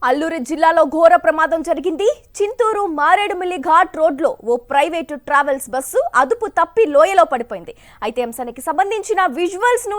అల్లూరి జిల్లాలో ఘోర ప్రమాదం జరిగింది. చింతూరు మారేడుమిల్లి ఘాట్ రోడ్లో ఓ ప్రైవేటు ట్రావెల్స్ బస్సు అదుపు తప్పి లోయలో పడిపోయింది. అయితే అంశానికి సంబంధించిన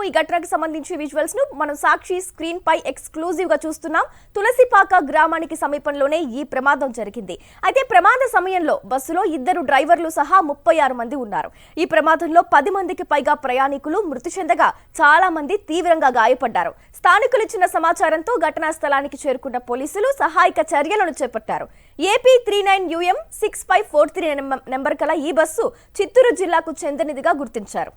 ఈ ఘటనకు సంబంధించి విజువల్స్ ను మనం సాక్షి స్క్రీన్ పై ఎక్స్క్లూజివ్ గా చూస్తున్నాం. తులసిపాక గ్రామానికి సమీపంలోనే ఈ ప్రమాదం జరిగింది. అయితే ప్రమాద సమయంలో బస్సులో 2 డ్రైవర్లు సహా 36 మంది ఉన్నారు. ఈ ప్రమాదంలో 10 మందికి పైగా ప్రయాణికులు మృతి చెందగా చాలా మంది తీవ్రంగా గాయపడ్డారు. స్థానికులు ఇచ్చిన సమాచారంతో ఘటనా స్థలానికి చేరుకున్న పోలీసులు సహాయక చర్యలను చేపట్టారు. ఏపీ 39UM 6543 నెంబర్ కల ఈ బస్సు చిత్తూరు జిల్లాకు చెందినదిగా గుర్తించారు.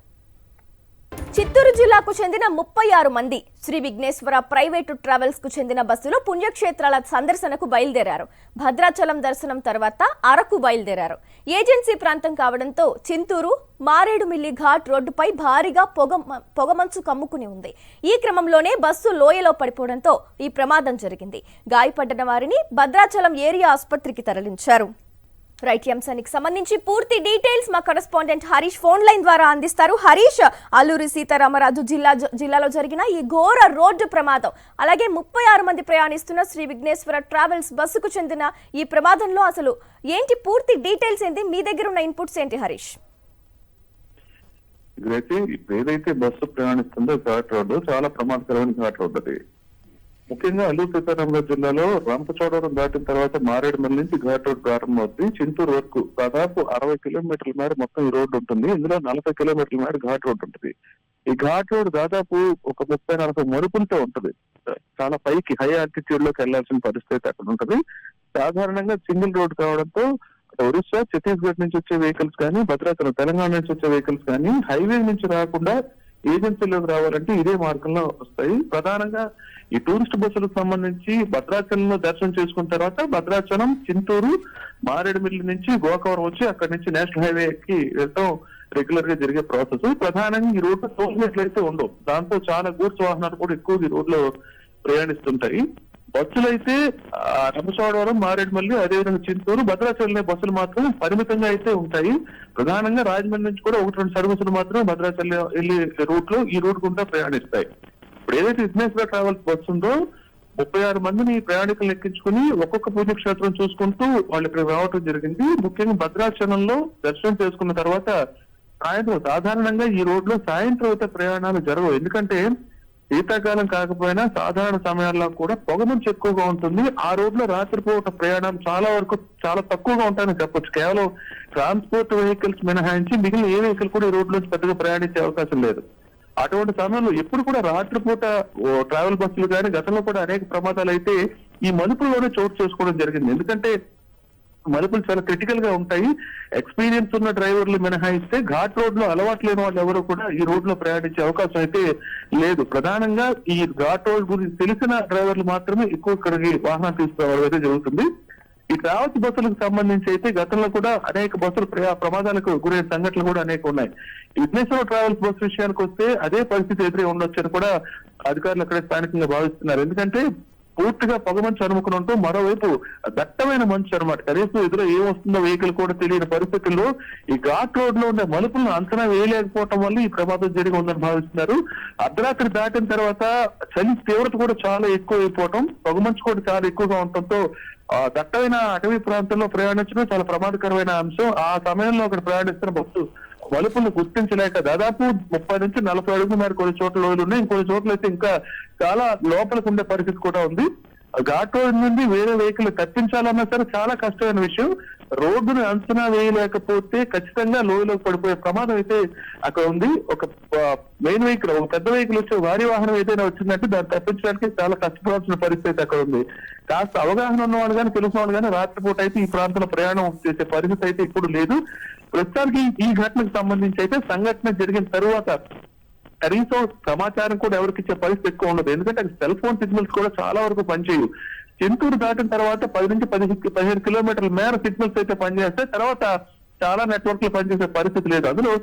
చిత్తూరు జిల్లాకు చెందిన 36 మంది శ్రీ విఘ్నేశ్వర ప్రైవేటు ట్రావెల్స్ కు చెందిన బస్సులో పుణ్యక్షేత్రాల సందర్శనకు బయలుదేరారు. భద్రాచలం దర్శనం తర్వాత అరకు బయలుదేరారు. ఏజెన్సీ ప్రాంతం కావడంతో చింతూరు మారేడుమిల్లి ఘాట్ రోడ్డుపై భారీగా పొగమంచు కమ్ముకుని ఉంది. ఈ క్రమంలోనే బస్సు లోయలో పడిపోవడంతో ఈ ప్రమాదం జరిగింది. గాయపడ్డ వారిని భద్రాచలం ఏరియా ఆసుపత్రికి తరలించారు. రైట్, అంశానికి సంబంధించి పూర్తి డీటెయిల్స్ మా కరెస్పాండెంట్ హరీష్ ఫోన్ లైన్ ద్వారా అందిస్తారు. హరీష్, అల్లూరి సీతారామరాజు జిల్లాలో జరిగిన ఈ ఘోర రోడ్డు ప్రమాదం, అలాగే 36 మంది ప్రయాణిస్తున్న శ్రీ విఘ్నేశ్వర ట్రావెల్స్ బస్సుకు చెందిన ఈ ప్రమాదంలో అసలు ఏంటి పూర్తి డీటెయిల్స్ ఏంటి? మీ దగ్గర ఉన్న ఇన్పుట్స్ ఏంటి హరీష్? ఏదైతే బస్సు ప్రయాణిస్తుందో ఘాట్ రోడ్డు చాలా ప్రమాదకరమైన ఘాట్ రోడ్డు అది. ముఖ్యంగా అల్లూరు సీతారామరాజు జిల్లాలో రామచోడవరం దాటిన తర్వాత మారేడుమల్లి నుంచి ఘాట్ రోడ్ ప్రారంభమవుతుంది. చింతూరు వరకు దాదాపు 60 కిలోమీటర్ల మేర మొత్తం ఈ రోడ్డు ఉంటుంది. ఇందులో 40 కిలోమీటర్ల మేర ఘాట్ రోడ్ ఉంటుంది. ఈ ఘాట్ రోడ్ దాదాపు ఒక 30-40 మలుపులతో ఉంటుంది. చాలా పైకి హై ఆల్టిట్యూడ్ లోకి వెళ్లాల్సిన పరిస్థితి అక్కడ ఉంటుంది. సాధారణంగా సింగిల్ రోడ్ కావడంతో ఒరిస్సా, ఛత్తీస్గఢ్ నుంచి వచ్చే వెహికల్స్ కానీ, భద్రాచలం తెలంగాణ నుంచి వచ్చే వెహికల్స్ కానీ హైవే నుంచి రాకుండా ఏజెన్సీలోకి రావాలంటే ఇదే మార్గంలో వస్తాయి. ప్రధానంగా ఈ టూరిస్ట్ బస్సులకు సంబంధించి భద్రాచలంలో దర్శనం చేసుకున్న తర్వాత భద్రాచలం, చింతూరు, మారేడుమిల్లి నుంచి గోకవరం వచ్చి అక్కడి నుంచి నేషనల్ హైవేకి వెళ్ళడం రెగ్యులర్ గా జరిగే ప్రాసెస్. ప్రధానంగా ఈ రోడ్డు టోల్ గేట్లు అయితే ఉండవు. దాంతో చాలా గూడ్స్ వాహనాలు కూడా ఎక్కువ ఈ రోడ్ లో ప్రయాణిస్తుంటాయి. బస్సులు అయితే రంపచోడవరం, మారేడుమల్లి, అదేవిధంగా చింతూరు, భద్రాచలం బస్సులు మాత్రం పరిమితంగా అయితే ఉంటాయి. ప్రధానంగా రాజమండ్రి నుంచి కూడా 1-2 సర్వీసులు మాత్రం భద్రాచలం వెళ్లి రూట్ లో ఈ రూట్ గుండా ప్రయాణిస్తాయి. ఇప్పుడు ఏదైతే విఘ్నేశ్వర ట్రావెల్స్ బస్సు ఉందో 36 మందిని ప్రయాణికులు ఎక్కించుకుని ఒక్కొక్క పుణ్యక్షేత్రం చూసుకుంటూ వాళ్ళు ఇక్కడ రావటం జరిగింది. ముఖ్యంగా భద్రాచలంలో దర్శనం చేసుకున్న తర్వాత సాయంత్రం, సాధారణంగా ఈ రోడ్ లో సాయంత్రం అయితే ప్రయాణాలు జరగవు. ఎందుకంటే శీతాకాలం కాకపోయినా సాధారణ సమయాల్లో కూడా పొగమంచు ఎక్కువగా ఉంటుంది. ఆ రోడ్ లో రాత్రిపూట ప్రయాణాలు చాలా తక్కువగా ఉంటాయని చెప్పొచ్చు. కేవలం ట్రాన్స్పోర్ట్ వెహికల్స్ మినహాయించి మిగిలిన ఏ వెహికల్ కూడా ఈ రోడ్ లో పెద్దగా ప్రయాణించే అవకాశం లేదు. అటువంటి సమయంలో ఎప్పుడు కూడా రాత్రిపూట ట్రావెల్ బస్సులు కానీ గతంలో కూడా అనేక ప్రమాదాలు అయితే ఈ మలుపుల్లోనే చోటు చేసుకోవడం జరిగింది. ఎందుకంటే మలుపులు చాలా క్రిటికల్ గా ఉంటాయి. ఎక్స్పీరియన్స్ ఉన్న డ్రైవర్లు మినహాయిస్తే ఘాట్ రోడ్ లో అలవాటు లేని వాళ్ళు ఎవరు కూడా ఈ రోడ్ లో ప్రయాణించే అవకాశం అయితే లేదు. ప్రధానంగా ఈ ఘాట్ రోడ్ గురించి తెలిసిన డ్రైవర్లు మాత్రమే ఎక్కువ ఇక్కడికి వాహనాలు తీసుకురావడం అయితే జరుగుతుంది. ఈ ట్రావెల్స్ బస్సులకు సంబంధించి అయితే గతంలో కూడా అనేక బస్సులు ప్రమాదాలకు గురైన సంఘటనలు కూడా అనేక ఉన్నాయి. విఘ్నేశ్వర ట్రావెల్స్ బస్సు విషయానికి వస్తే అదే పరిస్థితి ఎదురై ఉండొచ్చని కూడా అధికారులు అక్కడే స్థానికంగా భావిస్తున్నారు. ఎందుకంటే పూర్తిగా పొగమంచు అనుముకుని ఉంటూ మరోవైపు దట్టమైన మంచు అనమాట. కనీసం ఎదురు ఏమొస్తుందో వెహికల్ కూడా తెలియని పరిస్థితుల్లో ఈ ఘాట్ రోడ్ లో ఉండే మలుపులను అంచనా వేయలేకపోవటం వల్ల ఈ ప్రమాదం జరిగి ఉందని భావిస్తున్నారు. అర్ధరాత్రి దాటిన తర్వాత చలి తీవ్రత కూడా చాలా ఎక్కువ అయిపోవటం, పొగమంచు కూడా చాలా ఎక్కువగా ఉండటంతో దట్టమైన అటవీ ప్రాంతంలో ప్రయాణించడం చాలా ప్రమాదకరమైన అంశం. ఆ సమయంలో అక్కడ ప్రయాణిస్తున్న బస్సు మలుపులను గుర్తించలేక దాదాపు 30 నుంచి 40 అడుగుల మేర కొన్ని చోట్ల లోయలు ఉన్నాయి. ఇంకొన్ని చోట్ల అయితే ఇంకా చాలా లోపలికి ఉండే పరిస్థితి కూడా ఉంది. ఘాట్ రోడ్ నుండి వేరే వెహికల్ తప్పించాలన్నా సరే చాలా కష్టమైన విషయం. రోడ్డును అంచనా వేయలేకపోతే ఖచ్చితంగా లోయలోకి పడిపోయే ప్రమాదం అయితే అక్కడ ఉంది. ఒక మెయిన్ వెహికల్, ఒక పెద్ద వెహికల్ వచ్చి భారీ వాహనం ఏదైనా వచ్చిందంటే దాన్ని తప్పించడానికి చాలా కష్టపడాల్సిన పరిస్థితి అక్కడ ఉంది. కాస్త అవగాహన ఉన్నవాళ్ళు కానీ తెలిసిన వాళ్ళు కానీ రాత్రిపూట అయితే ఈ ప్రాంతంలో ప్రయాణం చేసే పరిస్థితి అయితే ఇప్పుడు లేదు. ప్రస్తుతానికి ఈ ఘటనకు సంబంధించి అయితే సంఘటన జరిగిన తరువాత కనీసం సమాచారం కూడా ఎవరికి ఇచ్చే పరిస్థితి ఎక్కువ ఉండదు. ఎందుకంటే సెల్ ఫోన్ సిగ్నల్స్ కూడా చాలా వరకు పనిచేయవు. చింతూరు దాటిన తర్వాత 10 నుంచి 15 కిలోమీటర్ల మేర సిగ్నల్స్ అయితే పనిచేస్తే తర్వాత చాలా నెట్వర్క్లు పనిచేసే పరిస్థితి లేదు. అందులో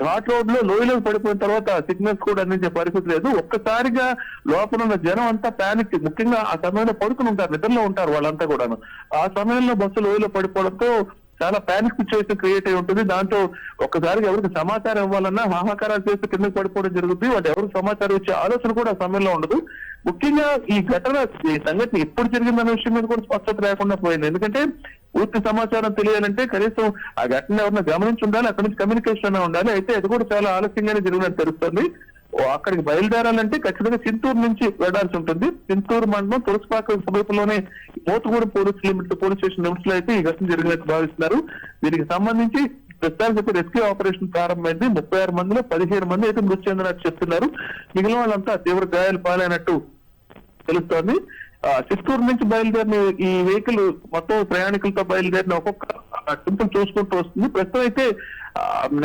ఘాట్ రోడ్ లో లోయలోకి పడిపోయిన తర్వాత సిగ్నల్స్ కూడా అందించే పరిస్థితి లేదు. ఒక్కసారిగా లోపల ఉన్న జనం అంతా ప్యానిక్, ముఖ్యంగా ఆ సమయంలో పడుకుని ఉంటారు, నిద్రలో ఉంటారు వాళ్ళంతా కూడాను. ఆ సమయంలో బస్సు లోయలో పడిపోవడంతో చాలా పానిక్ సిచ్యువేషన్ క్రియేట్ అయి ఉంటుంది. దాంతో ఒక్కసారిగా ఎవరికి సమాచారం ఇవ్వాలన్నా హాహాకారాలు చేసి కిందకి పడిపోవడం జరుగుతుంది. వాళ్ళు ఎవరికి సమాచారం ఇచ్చే ఆలోచన కూడా ఆ సమయంలో ఉండదు. ముఖ్యంగా ఈ ఘటన ఈ సంఘటన ఎప్పుడు జరిగిందన్న విషయం మీద కూడా స్పష్టత లేకుండా పోయింది. ఎందుకంటే పూర్తి సమాచారం తెలియాలంటే కనీసం ఆ ఘటన ఎవరైనా గమనించి ఉండాలి, అక్కడి నుంచి కమ్యూనికేషన్ ఉండాలి. అయితే అది కూడా చాలా ఆలస్యంగానే జరిగినట్టు తెలుస్తుంది. అక్కడికి బయలుదేరాలంటే ఖచ్చితంగా చింతూరు నుంచి వెళ్లాల్సి ఉంటుంది. చింతూరు మండలం తులసిపాక సమీపంలోనే మోతుగూడెం పోలీస్ స్టేషన్ లిమిట్స్ లో అయితే ఈ ఘటన జరిగినట్టు భావిస్తున్నారు. దీనికి సంబంధించి ప్రస్తుతానికి రెస్క్యూ ఆపరేషన్ ప్రారంభమైంది. 36 మందిలో 15 మంది అయితే మృతి చెందినట్టు చెప్తున్నారు. మిగిలిన వాళ్ళంతా తీవ్ర గాయాలు పాలైనట్టు తెలుస్తోంది. చిత్తూరు నుంచి బయలుదేరిన ఈ వెహికల్ మొత్తం ప్రయాణికులతో బయలుదేరిన ఒక్కొక్క టెంపుల్ చూసుకుంటూ వస్తుంది. ప్రస్తుతం అయితే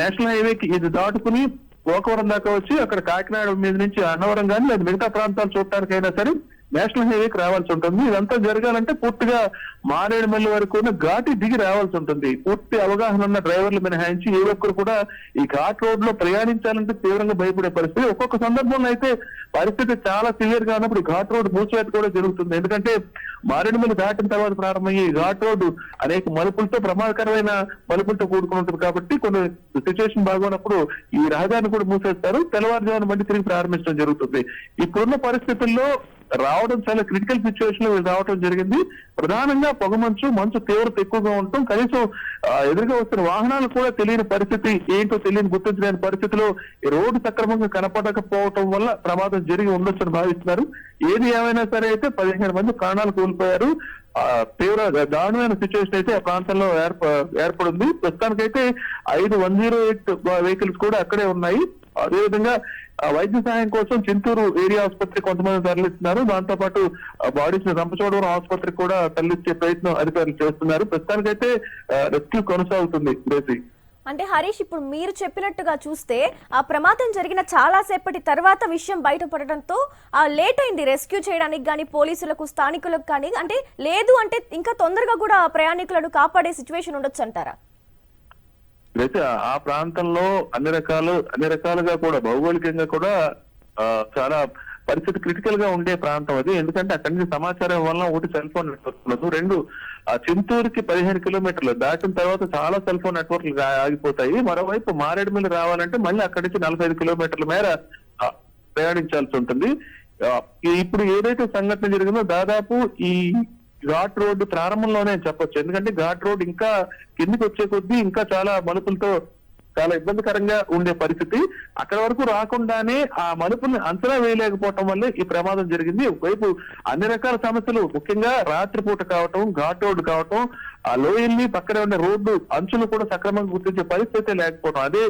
నేషనల్ హైవేకి ఇది దాటుకుని గోకవరం దాకా వచ్చి అక్కడ కాకినాడ మీద నుంచి అన్నవరం కానీ లేదా మిగతా ప్రాంతాలు చూడటానికైనా సరే నేషనల్ హైవేకి రావాల్సి ఉంటుంది. ఇదంతా జరగాలంటే పూర్తిగా మారేడుమల్లి వరకు ఘాటి దిగి రావాల్సి ఉంటుంది. పూర్తి అవగాహన ఉన్న డ్రైవర్లు మినహాయించి ఏ ఒక్కరు కూడా ఈ ఘాట్ రోడ్ లో ప్రయాణించాలంటే తీవ్రంగా భయపడే పరిస్థితి. ఒక్కొక్క సందర్భంలో అయితే పరిస్థితి చాలా సివియర్ గా ఉన్నప్పుడు ఘాట్ రోడ్ మూసివేత కూడా జరుగుతుంది. ఎందుకంటే మారేడుమల్లి దాటిన తర్వాత ప్రారంభమయ్యే ఘాట్ రోడ్డు అనేక మలుపులతో ప్రమాదకరమైన మలుపులతో కూడుకుని ఉంటుంది. కాబట్టి కొన్ని సిచ్యువేషన్ బాగున్నప్పుడు ఈ రహదారిని కూడా మూసేస్తారు. తెల్లవారుజామున మళ్ళీ తిరిగి ప్రారంభించడం జరుగుతుంది. ఇప్పుడున్న పరిస్థితుల్లో రావడం చాలా క్రిటికల్ సిచ్యువేషన్ లో రావడం జరిగింది. ప్రధానంగా మంచు తీవ్రత ఎక్కువగా ఉండటం, కనీసం ఎదురుగా వస్తున్న వాహనాలు కూడా తెలియని పరిస్థితి, ఏంటో తెలియని గుర్తించలేని పరిస్థితిలో ఈ రోడ్డు సక్రమంగా కనపడకపోవటం వల్ల ప్రమాదం జరిగి ఉండొచ్చని భావిస్తున్నారు. ఏది ఏమైనా సరే అయితే 15 మంది ప్రాణాలు కోల్పోయారు. తీవ్ర దారుణమైన సిచ్యువేషన్ అయితే ఆ ప్రాంతంలో ఏర్పడింది. ప్రస్తుతానికైతే 5 108 వెహికల్స్ కూడా అక్కడే ఉన్నాయి. అదేవిధంగా వైద్య సహాయం కోసం చింతూరు ఏరియా ఆసుపత్రి కొంతమంది తరలిస్తున్నారు. దాంతో పాటు బాడీస్ రంపచోడవరం ఆసుపత్రికి కూడా తరలించే ప్రయత్నం అధికారులు చేస్తున్నారు. ప్రస్తుతానికైతే రెస్క్యూ కొనసాగుతుంది. అంటే హరీష్, ఇప్పుడు మీరు చెప్పినట్టుగా చూస్తే ఆ ప్రమాదం జరిగిన చాలా సేపటి తర్వాత విషయం బయటపడడంతో లేట్ అయింది రెస్క్యూ చేయడానికి కానీ పోలీసులకు స్థానికులకు కానీ. అంటే లేదు అంటే ఇంకా తొందరగా కూడా ప్రయాణికులను కాపాడే సిచ్యువేషన్ ఉండొచ్చు అంటారా? అయితే ఆ ప్రాంతంలో అన్ని రకాలుగా కూడా భౌగోళికంగా కూడా చాలా పరిస్థితి క్రిటికల్ గా ఉండే ప్రాంతం అది. ఎందుకంటే అక్కడి నుంచి సమాచారం వల్ల ఒకటి సెల్ ఫోన్ నెట్వర్క్ ఉండదు, 2 చింతూరుకి 15 కిలోమీటర్లు దాటిన తర్వాత చాలా సెల్ ఫోన్ నెట్వర్క్లు ఆగిపోతాయి. మరోవైపు మారేడుమల్లి రావాలంటే మళ్ళీ అక్కడి నుంచి 45 కిలోమీటర్ల మేర ప్రయాణించాల్సి ఉంటుంది. ఇప్పుడు ఏదైతే సంఘటన జరిగిందో దాదాపు ఈ ఘాట్ రోడ్డు ప్రారంభంలోనే చెప్పొచ్చు. ఎందుకంటే ఘాట్ రోడ్ ఇంకా కిందికి వచ్చే కొద్దీ ఇంకా చాలా మలుపులతో చాలా ఇబ్బందికరంగా ఉండే పరిస్థితి. అక్కడ వరకు రాకుండానే ఆ మలుపుల్ని అంచనా వేయలేకపోవటం వల్లే ఈ ప్రమాదం జరిగింది. ఒకవైపు అన్ని రకాల సమస్యలు, ముఖ్యంగా రాత్రిపూట కావటం, ఘాట్ రోడ్డు కావటం, ఆ లోయల్ని పక్కనే ఉండే రోడ్డు అంచులు కూడా సక్రమంగా గుర్తించే పరిస్థితి లేకపోవడం, అదే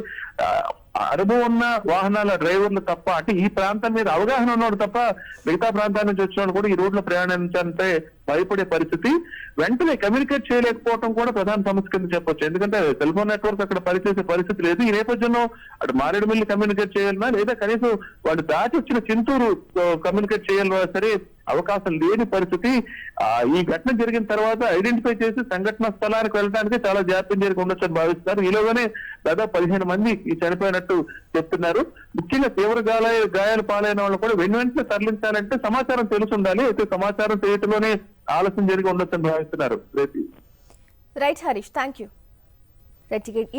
అనుభవం ఉన్న వాహనాల డ్రైవర్లు తప్ప, అంటే ఈ ప్రాంతం మీద అవగాహన ఉన్నవాడు తప్ప మిగతా ప్రాంతాల నుంచి వచ్చిన కూడా ఈ రోడ్లో ప్రయాణించాలంటే భయపడే పరిస్థితి. వెంటనే కమ్యూనికేట్ చేయలేకపోవడం కూడా ప్రధాన సమస్య కింద చెప్పొచ్చు. ఎందుకంటే సెల్ ఫోన్ నెట్వర్క్ అక్కడ పనిచేసే పరిస్థితి లేదు. ఈ నేపథ్యంలో అటు మారేడుమల్లి కమ్యూనికేట్ చేయాలన్నా లేదా కనీసం వాళ్ళు దాటి వచ్చిన చింతూరు కమ్యూనికేట్ చేయాలన్నా సరే అవకాశం లేని పరిస్థితి. ఈ ఘటన జరిగిన తర్వాత ఐడెంటిఫై చేసి సంఘటన స్థలానికి వెళ్ళడానికి చాలా జాప్యం జరిగి ఉండొచ్చని భావిస్తున్నారు. ఈలోగానే దాదాపు 15 మంది చనిపోయినట్టు చెప్తున్నారు. ముఖ్యంగా తీవ్ర గాయాలు పాలైన వాళ్ళు కూడా వెంటనే తరలించాలంటే సమాచారం తెలిసి ఉండాలి. అయితే సమాచారం తెలియటంలోనే ఆలస్యం జరిగి ఉండొచ్చని భావిస్తున్నారు. Right Harish, thank you.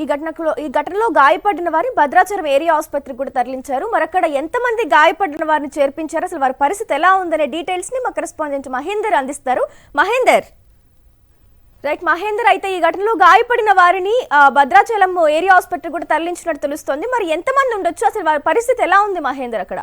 ఈ ఘటనలో గాయపడిన వారిని భద్రాచలం ఏరియా ఆసుపత్రికి కూడా తరలించారు. మరక్కడ ఎంతమంది గాయపడిన వారిని చేర్పించారు, అసలు వారి పరిస్థితి ఎలా ఉందనే డీటెయిల్స్ ని మా కరెస్పాండెంట్ మహేందర్ అందిస్తారు. మహేందర్, అయితే ఈ ఘటనలో గాయపడిన వారిని భద్రాచలం ఏరియా ఆసుపత్రికి కూడా తరలించినట్టు తెలుస్తోంది. మరి ఎంతమంది ఉండొచ్చు, అసలు వారి పరిస్థితి ఎలా ఉంది మహేందర్ అక్కడ?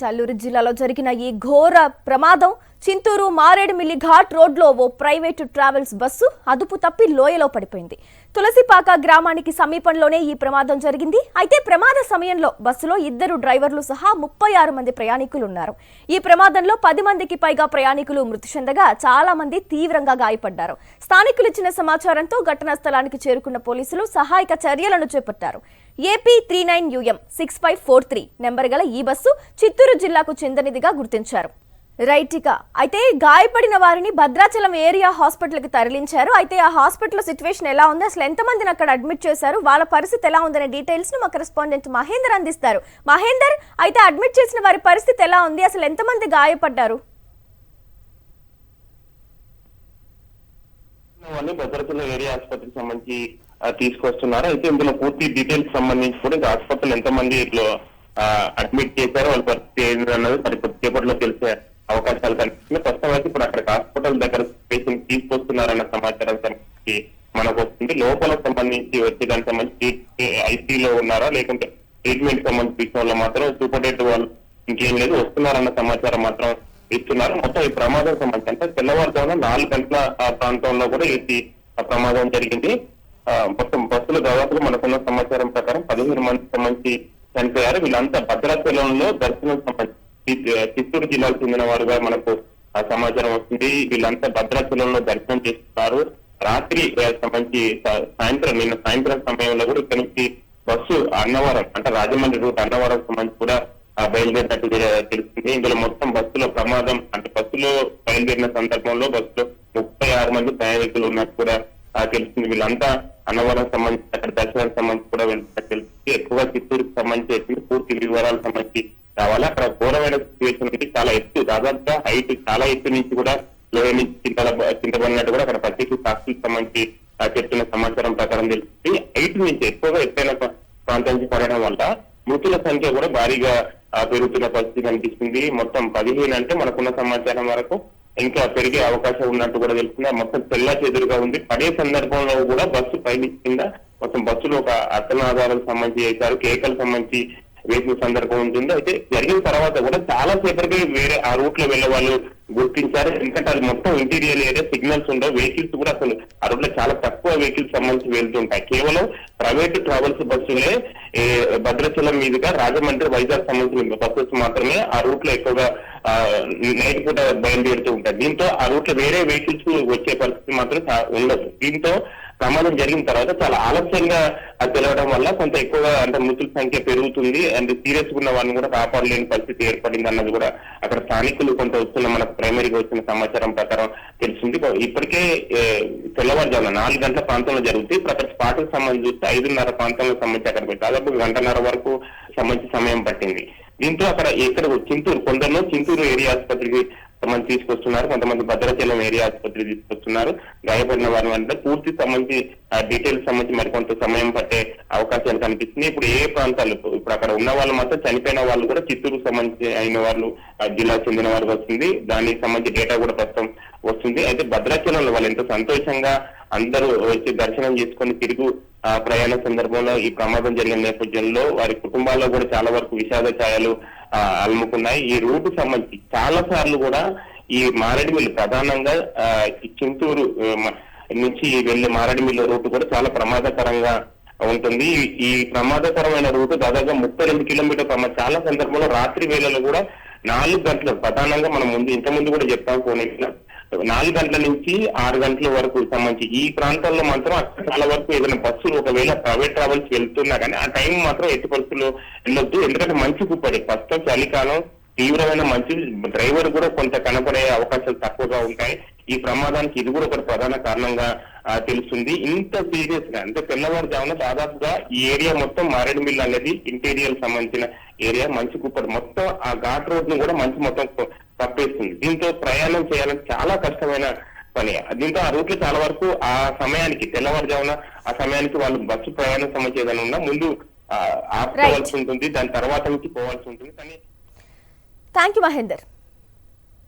అల్లూరు జిల్లాలో జరిగిన ఈ ఘోర ప్రమాదం చింతూరు మారేడుమిల్లి ఘాట్ రోడ్లో ఓ ప్రైవేటు ట్రావెల్స్ బస్సు అదుపు తప్పి లోయలో పడిపోయింది. తులసిపాక గ్రామానికి సమీపంలోనే ఈ ప్రమాదం జరిగింది. అయితే ప్రమాద సమయంలో బస్సులో 2 డ్రైవర్లు సహా 36 మంది ప్రయాణికులు ఉన్నారు. ఈ ప్రమాదంలో 10 మందికి పైగా ప్రయాణికులు మృతి చెందగా చాలా మంది తీవ్రంగా గాయపడ్డారు. స్థానికులు ఇచ్చిన సమాచారంతో ఘటనా స్థలానికి చేరుకున్న పోలీసులు సహాయక చర్యలను చేపట్టారు. ఏపీ 39UM 6543 నెంబర్ గల ఈ బస్సు చిత్తూరు జిల్లాకు చెందినదిగా గుర్తించారు. అయితే గాయపడిన వారిని భద్రాచలం ఏరియా హాస్పిటల్కి తరలించారు. అయితే ఆ హాస్పిటల్ సిచ్యువేషన్ ఎలా ఉంది, అసలు ఎంతమందిని అక్కడ అడ్మిట్ చేశారు, వాళ్ళ పరిస్థితి ఎలా ఉందనే డీటెయిల్స్ ను మా కరెస్పాండెంట్ మహేందర్ అందిస్తారు. మహేందర్, అయితే అడ్మిట్ చేసిన వారి పరిస్థితి ఎలా ఉంది, అసలు ఎంతమంది గాయపడ్డారు? భద్రాచలం ఏరియా ఆసుపత్రికి సంబంధించి తీసుకొస్తున్నారు. అయితే ఇందులో పూర్తి డీటెయిల్స్ సంబంధించి కూడా ఆసుపత్రులు ఎంతమంది ఇట్లా అడ్మిట్ చేశారు. వాళ్ళ పరిస్థితి ఏంటి అన్నది మరి కొద్దిసేపట్లో తెలిసే అవకాశాలు కనిపిస్తున్నాయి. ప్రస్తుతం అయితే ఇప్పుడు అక్కడ హాస్పిటల్ దగ్గర పేషెంట్ తీసుకొస్తున్నారన్న సమాచారం మనకు వస్తుంది. లోపల సంబంధించి వచ్చేదానికి సంబంధించి ఐసీలో ఉన్నారా లేకుంటే ట్రీట్మెంట్ సంబంధించిన విషయంలో మాత్రం సూపరింటెండెంట్ వాళ్ళు ఇంకేం లేదు వస్తున్నారన్న సమాచారం మాత్రం ఇస్తున్నారు. మొత్తం ఈ ప్రమాదం సంబంధించి అంటే తెల్లవారుజామున 4 గంటల ప్రాంతంలో కూడా ఈ ప్రమాదం జరిగింది. మొత్తం బస్సులు దాదాపుగా మనకున్న సమాచారం ప్రకారం 15 మందికి సంబంధించి చనిపోయారు. వీళ్ళంతా భద్రాచలంలో దర్శనం సంబంధించి చిత్తూరు జిల్లాకు చెందిన వారుగా మనకు సమాచారం వస్తుంది. వీళ్ళంతా భద్రాచలంలో దర్శనం చేస్తున్నారు. రాత్రి సంబంధించి నిన్న సాయంత్రం సమయంలో కూడా ఇక్కడ నుంచి బస్సు అన్నవరం అంటే రాజమండ్రి రూట్ అన్నవరం సంబంధించి కూడా బయలుదేరినట్టు తెలుస్తుంది. ఇందులో మొత్తం బస్సులో ప్రమాదం అంటే బస్సులో బయలుదేరిన సందర్భంలో బస్సులో 36 మంది ప్రయాణికులు ఉన్నట్టు కూడా తెలుస్తుంది. వీళ్ళంతా అన్నవరం సంబంధించి అక్కడ దర్శనానికి సంబంధించి కూడా వెళ్తున్నట్టు తెలుస్తుంది. ఎక్కువగా చిత్తూరుకు సంబంధించి పూర్తి వివరాలకు సంబంధించి రావాలి. అక్కడ ఘోరమైన సిచ్యువేషన్ ఉంది. చాలా ఎత్తు దాదాపుగా హైట్ చాలా ఎత్తు నుంచి కూడా లోయ నుంచి చింతబడినట్టు కూడా అక్కడ ప్రత్యేక సాక్షులకు సంబంధించి చెప్తున్న సమాచారం ప్రకారం తెలుస్తుంది. హైట్ నుంచి ఎక్కువగా ఎత్తైన ప్రాంతం నుంచి పడడం వల్ల మృతుల సంఖ్య కూడా భారీగా పెరుగుతున్న పరిస్థితి కనిపిస్తుంది. మొత్తం 15 అంటే మనకున్న సమాచారం వరకు ఇంకా పెరిగే అవకాశం ఉన్నట్టు కూడా తెలుస్తుంది. మొత్తం తెల్ల చెదురుగా ఉంది. పడే సందర్భంలో కూడా బస్సు పైన కింద మొత్తం బస్సులో ఒక అర్థనాదాలకు సంబంధించి చేశారు. కేకలకు సంబంధించి వేసిన సందర్భం ఉంటుంది. అయితే జరిగిన తర్వాత కూడా చాలా సేపటికి వేరే ఆ రూట్ లో వెళ్లే వాళ్ళు గుర్తించారు. ఎందుకంటే అది మొత్తం ఇంటీరియర్ ఏరియా సిగ్నల్స్ ఉండవు. వెహికల్స్ కూడా అసలు ఆ రూట్ లో చాలా తక్కువ వెహికల్స్ సంబంధించి వెళ్తుంటాయి. కేవలం ప్రైవేట్ ట్రావెల్స్ బస్సులే భద్రాచలం మీదుగా రాజమండ్రి వైజాగ్ సంబంధించిన బస్సెస్ మాత్రమే ఆ రూట్ లో ఎక్కువగా నైట్ పూట బయలుదేరుతూ ఉంటాయి. దీంతో ఆ రూట్ లో వేరే వెహికల్స్ వచ్చే పరిస్థితి మాత్రం ఉండదు. దీంతో ప్రమాదం జరిగిన తర్వాత చాలా ఆలస్యంగా తెలవడం వల్ల కొంత ఎక్కువగా అంటే మృతుల సంఖ్య పెరుగుతుంది. అండ్ సీరియస్ ఉన్న వాళ్ళని కూడా కాపాడలేని పరిస్థితి ఏర్పడింది అన్నది కూడా అక్కడ స్థానికులు కొంత వస్తున్న మనకు ప్రైమరీగా వచ్చిన సమాచారం ప్రకారం తెలిసింది. ఇప్పటికే తెల్లవారుజామున 4 గంటల ప్రాంతంలో జరుగుతుంది. అక్కడ స్పాట్ కు సంబంధించి 5:30 ప్రాంతంలో సంబంధించి అక్కడ దాదాపు 1:30 వరకు సంబంధించి సమయం పట్టింది. దీంతో అక్కడ ఇక్కడ కొందరు చింతూరు ఏరియా ఆసుపత్రికి కొంతమంది తీసుకొస్తున్నారు, కొంతమంది భద్రాచలం ఏరియా ఆసుపత్రికి తీసుకొస్తున్నారు. గాయపడిన వారిని అంటే పూర్తి సంబంధించి డీటెయిల్స్ సంబంధించి మరికొంత సమయం పట్టే అవకాశాలు కనిపిస్తుంది. ఇప్పుడు ఏ ప్రాంతాలు ఇప్పుడు అక్కడ ఉన్న వాళ్ళు మాత్రం చనిపోయిన వాళ్ళు కూడా చిత్తూరుకు సంబంధించి అయిన వాళ్ళు జిల్లా చెందిన వారికి వస్తుంది. దానికి సంబంధించి డేటా కూడా ప్రస్తుతం వస్తుంది. అయితే భద్రాచలంలో వాళ్ళు ఎంతో సంతోషంగా అందరూ వచ్చి దర్శనం చేసుకొని తిరుగు ప్రయాణ సందర్భంలో ఈ ప్రమాదం జరిగిన నేపథ్యంలో వారి కుటుంబాల్లో కూడా చాలా వరకు విషాద ఛాయలు అలుముకున్నాయి. ఈ రూట్ సంబంధించి చాలా సార్లు కూడా ఈ మారేడుమిల్లి ప్రధానంగా ఈ చింతూరు నుంచి వెళ్లే మారేడుమిల్లి రూట్ కూడా చాలా ప్రమాదకరంగా ఉంటుంది. ఈ ప్రమాదకరమైన రూట్ దాదాపుగా 32 కిలోమీటర్ల చాలా సందర్భంలో రాత్రి వేళలో కూడా 4 గంటలు ప్రధానంగా మనం ఇంతకుముందు కూడా చెప్తాం ఫోన్ 4 గంటల నుంచి 6 గంటల వరకు సంబంధించి ఈ ప్రాంతాల్లో మాత్రం చాలా వరకు ఏదైనా బస్సులు ఒకవేళ ప్రైవేట్ ట్రావెల్స్ వెళ్తున్నా కానీ ఆ టైం మాత్రం ఎట్టి పరిస్థితుల్లో వెళ్ళొద్దు. ఎందుకంటే మంచు కుప్పడి ప్రస్తుతం చలికాలం తీవ్రమైన మంచు, డ్రైవర్ కూడా కొంత కనపడే అవకాశాలు తక్కువగా ఉంటాయి. ఈ ప్రమాదానికి ఇది కూడా ఒక ప్రధాన కారణంగా తెలుస్తుంది. ఇంత సీరియస్ గా అంటే తెల్లవారుజామున దాదాపుగా ఈ ఏరియా మొత్తం మారేడుమిల్లి అనేది ఇంటీరియర్ సంబంధించిన ఏరియా మంచు కుప్పడి మొత్తం ఆ ఘాట్ రోడ్ ను కూడా మంచు మొత్తం కప్పేస్తుంది. దీంతో ప్రయాణం చేయాలని చాలా కష్టమైన పని. దీంతో ఆ రూట్ లో చాలా వరకు ఆ సమయానికి తెల్లవారుజామున ఆ సమయానికి వాళ్ళు బస్సు ప్రయాణం సంబంధించి ఏదైనా ఉన్నా ముందు ఆపుకోవాల్సి ఉంటుంది, దాని తర్వాత నుంచి పోవాల్సి ఉంటుంది. కానీ థ్యాంక్ యూ మహేందర్.